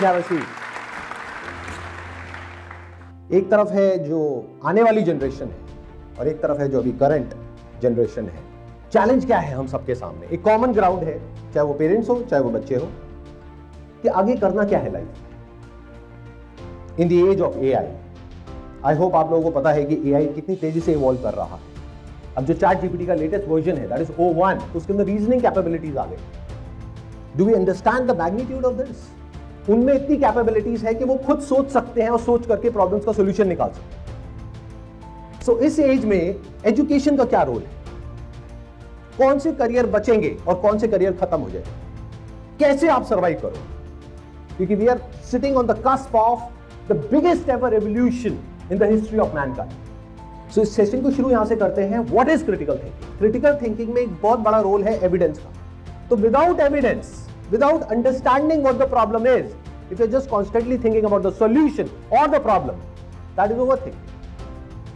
Please have a seat. एक तरफ है जो आने वाली जनरेशन है और एक तरफ है जो अभी करंट जनरेशन है। चैलेंज क्या है हम सबके सामने? एक कॉमन ग्राउंड है, चाहे वो पेरेंट्स हो चाहे वो बच्चे हो, कि आगे करना क्या है life in the age of AI. I hope आप लोगों को पता है कि एआई कितनी तेजी से इवॉल्व कर रहा है। अब जो चैट जीपीटी का लेटेस्ट वर्जन है, दैट इज O1, उसके अंदर रीजनिंग कैपेबिलिटीज आ गई। Do we understand the magnitude of this? उनमें इतनी कैपेबिलिटीज है कि वो खुद सोच सकते हैं और सोच करके प्रॉब्लम्स का सॉल्यूशन निकाल सकते हैं। सो इस एज में एजुकेशन का क्या रोल है? कौन से करियर बचेंगे और कौन से करियर खत्म हो जाएंगे? कैसे आप सर्वाइव करो? क्योंकि we are sitting on the cusp of the biggest ever revolution in the history of mankind. So इस सेशन को शुरू यहां से करते हैं। What is critical thinking? Critical thinking में एक बहुत बड़ा रोल है एविडेंस का। तो without evidence, without understanding what the problem is, if you're just constantly thinking about the solution or the problem, that is overthinking.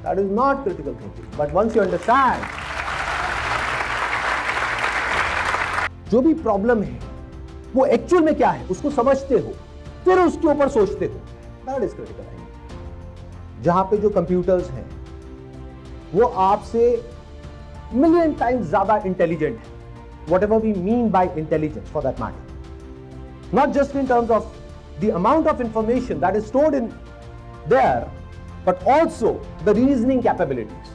That is not critical thinking. But once you understand जो भी problem है वो actual में क्या है उसको समझते हो, फिर उसके ऊपर सोचते हो, that is critical thinking. जहां पे जो कंप्यूटर्स हैं वो आपसे मिलियन टाइम्स ज्यादा इंटेलिजेंट है, whatever we mean by intelligence for that matter. Not just in terms of the amount of information that is stored in there, but also the reasoning capabilities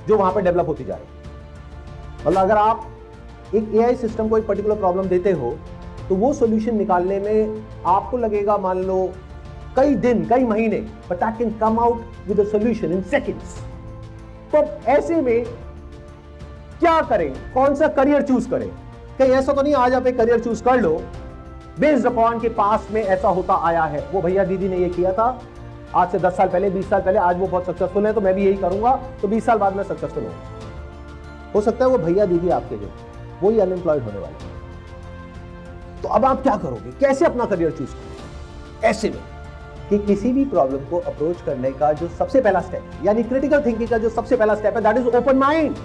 जो वहां पर develop होती जा रही है। मतलब अगर आप एक एआई सिस्टम को एक पर्टिकुलर प्रॉब्लम देते हो तो वो सॉल्यूशन निकालने में आपको लगेगा मान लो कई दिन कई महीने, but that can come out with a solution in seconds. तो ऐसे में क्या करें? कौन सा करियर चूज करें? कहीं ऐसा तो नहीं आज आप एक करियर चूज कर लो बेस्ड अपॉन के पास में ऐसा होता आया है, वो भैया दीदी ने ये किया था आज से 10 साल पहले 20 साल पहले, आज वो बहुत सक्सेसफुल है तो मैं भी यही करूंगा तो 20 साल बाद मैं सक्सेसफुल होऊंगा। हो सकता है वो भैया दीदी आपके जो वो ही अनएम्प्लॉयड होने वाले हैं। तो अब आप क्या करोगे? कैसे अपना करियर चूज करोगे? ऐसे में कि किसी भी प्रॉब्लम को अप्रोच करने का जो सबसे पहला स्टेप यानी क्रिटिकल थिंकिंग का जो सबसे पहला स्टेप है, that is open mind.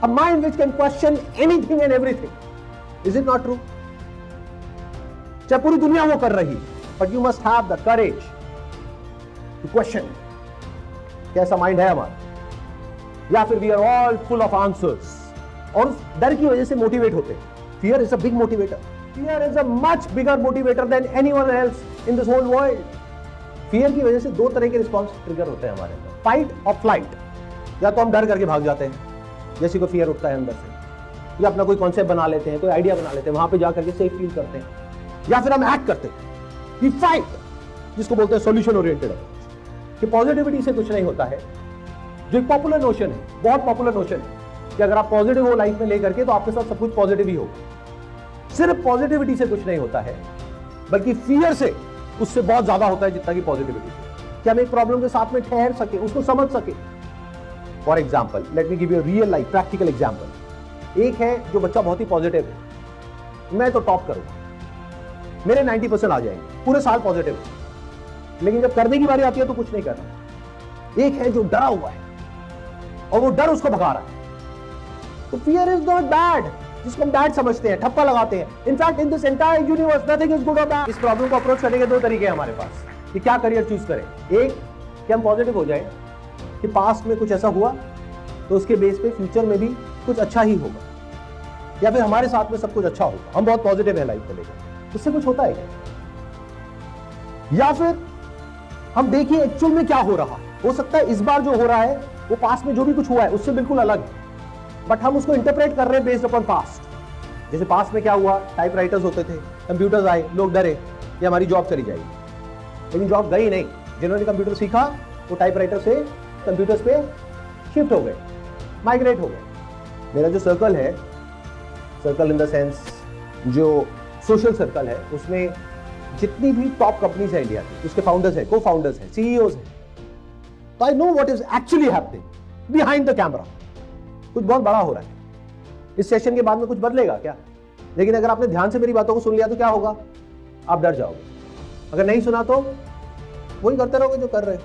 A mind which can question anything and everything. Is it not true? चाहे पूरी दुनिया वो कर रही, but you must have the courage to question. कैसा माइंड है हमारा? या फिर we are all full of answers और उस डर की वजह से मोटिवेट होते हैं। Fear is a big motivator. Fear is a much bigger motivator than anyone else in this whole world. Fear की वजह से दो तरह के रिस्पॉन्स ट्रिगर होते हैं हमारे अंदर, फाइट और फ्लाइट। या तो हम डर करके भाग जाते हैं जैसे कोई फियर उठता है अंदर से, या अपना कोई कॉन्सेप्ट बना लेते हैं, कोई आइडिया बना लेते हैं, वहां पे जाकर के सेफ फील करते हैं, या फिर हम एक्ट करते हैं कि फाइट, जिसको बोलते हैं सॉल्यूशन ओरिएंटेड अप्रोच। कि पॉजिटिविटी से कुछ नहीं होता है, जो एक पॉपुलर नोशन है, बहुत पॉपुलर नोशन है कि अगर आप पॉजिटिव हो लाइफ में लेकर के तो आपके साथ सब कुछ पॉजिटिव ही होगा। सिर्फ पॉजिटिविटी से कुछ नहीं होता है, बल्कि फियर से उससे बहुत ज्यादा होता है जितना कि पॉजिटिविटी से, कि हम एक प्रॉब्लम के साथ में ठहर सके, उसको समझ सके। For example, let me give you real life practical example. एक है जो बच्चा बहुत ही पॉजिटिव है, मैं तो टॉप करूंगा, मेरे 90% आ जाएंगे, पूरे साल पॉजिटिव है, लेकिन जब करने की बारी आती है तो कुछ नहीं कर रहा। एक है जो डरा हुआ है और वो डर उसको भगा रहा है। तो फियर इज नॉट बैड, जिसको हम बैड समझते हैं, ठप्पा लगाते हैं। In fact in this entire universe nothing is good और बैड। इस प्रॉब्लम को अप्रोच करने के दो तरीके हैं हमारे पास कि क्या करियर चूज करें। एक कि हम पॉजिटिव हो जाए कि पास्ट में कुछ ऐसा हुआ तो उसके बेस पे फ्यूचर में भी कुछ अच्छा ही होगा, या फिर हमारे साथ में सब कुछ अच्छा होगा, हम बहुत पॉजिटिव है लाइफ को लेकर, उससे कुछ होता है क्या? या फिर हम देखिए एक्चुअल में क्या हो रहा है। हो सकता है इस बार जो हो रहा है वो पास्ट में जो भी कुछ हुआ है उससे बिल्कुल अलग है, बट हम उसको इंटरप्रेट कर रहे हैं बेस्ड अपॉन पास्ट। जैसे पास्ट में क्या हुआ, टाइपराइटर्स होते थे, कंप्यूटर्स आए, लोग डरे कि हमारी जॉब चली जाएगी, लेकिन जॉब गई नहीं। जिन्होंने कंप्यूटर सीखा वो टाइपराइटर से कंप्यूटर्स पे शिफ्ट हो गए, माइग्रेट हो गए। मेरा जो सर्कल है, सर्कल इन द सेंस जो सोशल सर्कल है, उसमें जितनी भी टॉप कंपनीज है इंडिया की, उसके फाउंडर्स हैं, को फाउंडर्स हैं, सीईओज हैं। तो I know what is actually happening behind the camera. कुछ बहुत बड़ा हो रहा है। इस सेशन के बाद में कुछ बदलेगा क्या? लेकिन अगर आपने ध्यान से मेरी बातों को सुन लिया तो क्या होगा? आप डर जाओगे। अगर नहीं सुना तो वही करते रहोगे जो कर रहे हो,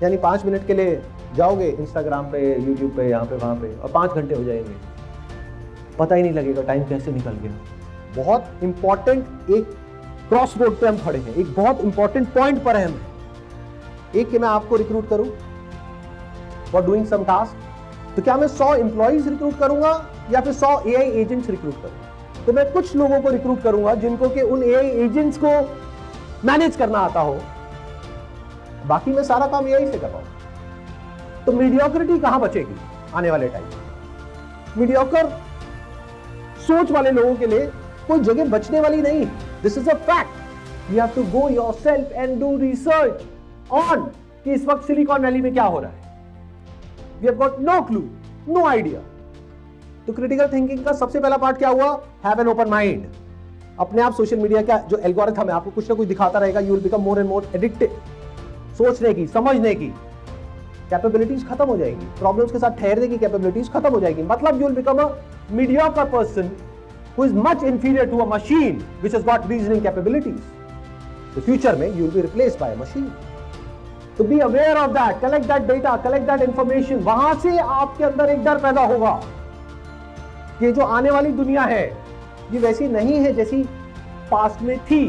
यानी 5 मिनट के लिए जाओगे इंस्टाग्राम पे, यूट्यूब पे, यहाँ पे वहाँ पे, और 5 घंटे हो जाएंगे, पता ही नहीं लगेगा टाइम कैसे निकल गया। बहुत इंपॉर्टेंट एक क्रॉस रोड पे हम खड़े हैं, एक बहुत इंपॉर्टेंट पॉइंट पर है हम। एक कि मैं आपको रिक्रूट करूं फॉर डूइंग सम टास्क, तो क्या मैं 100 एम्प्लॉइज रिक्रूट करूंगा या फिर 100 एआई एजेंट्स रिक्रूट करूंगा? तो मैं कुछ लोगों को रिक्रूट करूंगा जिनको कि उन एआई एजेंट्स को मैनेज करना आता हो, बाकी मैं सारा काम एआई से कर रहा हूं। तो मीडियोक्रिटी कहां बचेगी आने वाले टाइम में? मीडियोकर सोच वाले लोगों के लिए कोई जगह बचने वाली नहीं है। This is a fact. You have to go yourself and do research on कि इस वक्त सिलिकॉन वैली में क्या हो रहा है। We have got no clue, no idea. तो क्रिटिकल थिंकिंग का सबसे पहला पार्ट क्या हुआ? Have an open mind. अपने आप सोशल मीडिया का जो एल्गोरिथम है आपको कुछ ना कुछ दिखाता रहेगा, you will become more and more addicted. सोचने की, समझने की कैपेबिलिटीज खत्म हो जाएगी, प्रॉब्लम्स के साथ ठहरने की कैपेबिलिटीज खत्म हो जाएगी। मतलब you will become a mediocre person who is much inferior to a machine which has got reasoning capabilities. The future में you will be replaced by a machine. So be aware of that, collect that data, collect that information. वहां से आपके अंदर एक डर पैदा होगा कि जो आने वाली दुनिया है ये वैसी नहीं है जैसी पास्ट में थी,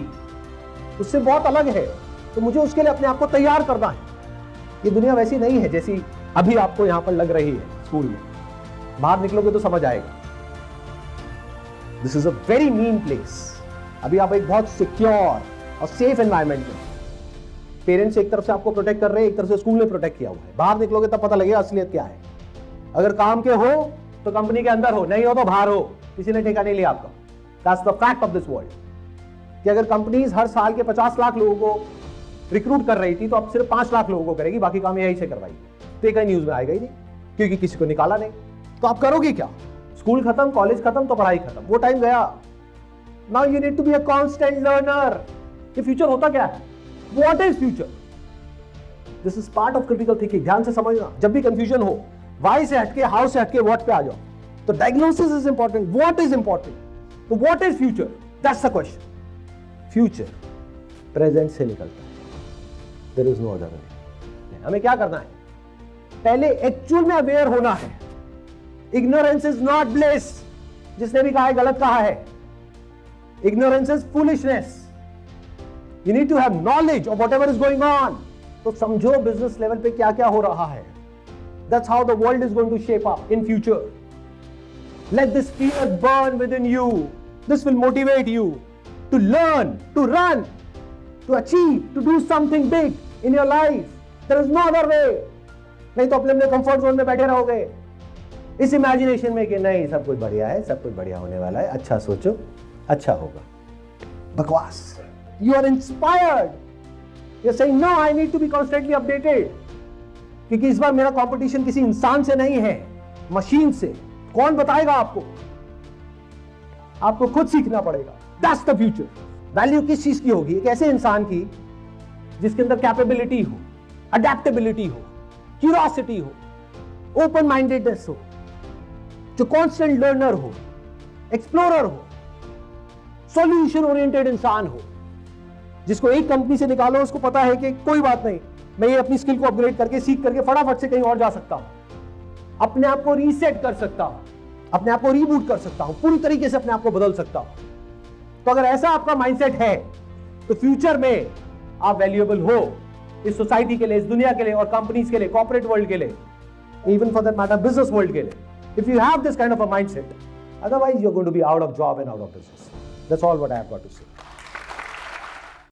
उससे बहुत अलग है। तो मुझे उसके लिए अपने आप को तैयार करना है। ये दुनिया वैसी नहीं है जैसी अभी आपको यहां पर लग रही है स्कूल में। बाहर निकलोगे तो समझ आएगा। This is a very mean place. अभी आप एक बहुत सिक्योर और सेफ एनवायरनमेंट में, पेरेंट्स एक तरफ से आपको प्रोटेक्ट कर रहे हैं, एक तरफ से स्कूल ने प्रोटेक्ट किया हुआ है। बाहर निकलोगे तब पता लगेगा असलियत क्या है। अगर काम के हो तो कंपनी के अंदर हो, नहीं हो तो बाहर हो, किसी ने ठेका नहीं लिया आपका। That's the fact of this world. कि अगर कंपनीज हर साल के 50 लाख लोगों को रिक्रूट कर रही थी तो अब सिर्फ 5 लाख लोगों को करेगी, बाकी काम यही से करवाएगी। तो कहीं न्यूज में आएगा ही नहीं क्योंकि किसी को निकाला नहीं। तो आप करोगे क्या? स्कूल खत्म, कॉलेज खत्म तो पढ़ाई खत्म, वो टाइम गया। Now you need to be a constant learner. ये फ्यूचर होता क्या है? What is future? This is part of critical thinking. ध्यान से समझना। जब भी कंफ्यूजन हो, व्हाई से हटके, हाउ से हटके व्हाट पे आ जाओ। तो diagnosis is important, what is important. तो what is future? That's the question. Future present से निकलता है, there is no other way. हमें क्या करना है? पहले एक्चुअल में अवेयर होना है। Ignorance is not bliss. जिसने भी कहा है गलत कहा है। Ignorance is foolishness. You need to have knowledge of whatever is going on. तो समझो बिजनेस लेवल पे क्या क्या हो रहा है। That's how the world is going to shape up in future. Let this fear burn within you. This will motivate you to learn, to run, to achieve, to do something big in your life. There is no other way. नहीं तो अपने comfort zone में बैठे रहोगे इस imagination में कि नहीं सब कुछ बढ़िया है, सब कुछ बढ़िया होने वाला है, अच्छा सोचो अच्छा होगा। बकवास। You are inspired, you are saying no I need to be constantly updated, क्योंकि इस बार मेरा कंपटीशन किसी इंसान से नहीं है, मशीन से। कौन बताएगा आपको? आपको खुद सीखना पड़ेगा। That's the future. वैल्यू किस चीज की होगी? एक ऐसे इंसान की जिसके अंदर कैपेबिलिटी हो, अडेप्टेबिलिटी हो, क्यूरियोसिटी हो, ओपन माइंडेडनेस हो, जो कॉन्स्टेंट लर्नर हो, एक्सप्लोरर हो, सॉल्यूशन ओरिएंटेड इंसान हो, जिसको एक कंपनी से निकालो उसको पता है कि कोई बात नहीं, मैं ये अपनी स्किल को अपग्रेड करके, सीख करके फटाफट से कहीं और जा सकता हूं, अपने आप को रीसेट कर सकता हूं, अपने आप को रीबूट कर सकता हूं, पूरी तरीके से अपने आप को बदल सकता हूं। तो अगर ऐसा आपका माइंडसेट है तो फ्यूचर में आप वैल्यूएबल हो इस सोसाइटी के लिए, इस दुनिया के लिए और कंपनीज के लिए, कॉर्पोरेट वर्ल्ड के लिए, even for that matter business world के लिए। If you have this kind of a mindset, otherwise you're going to be out of job and out of business. That's all what I have got to say.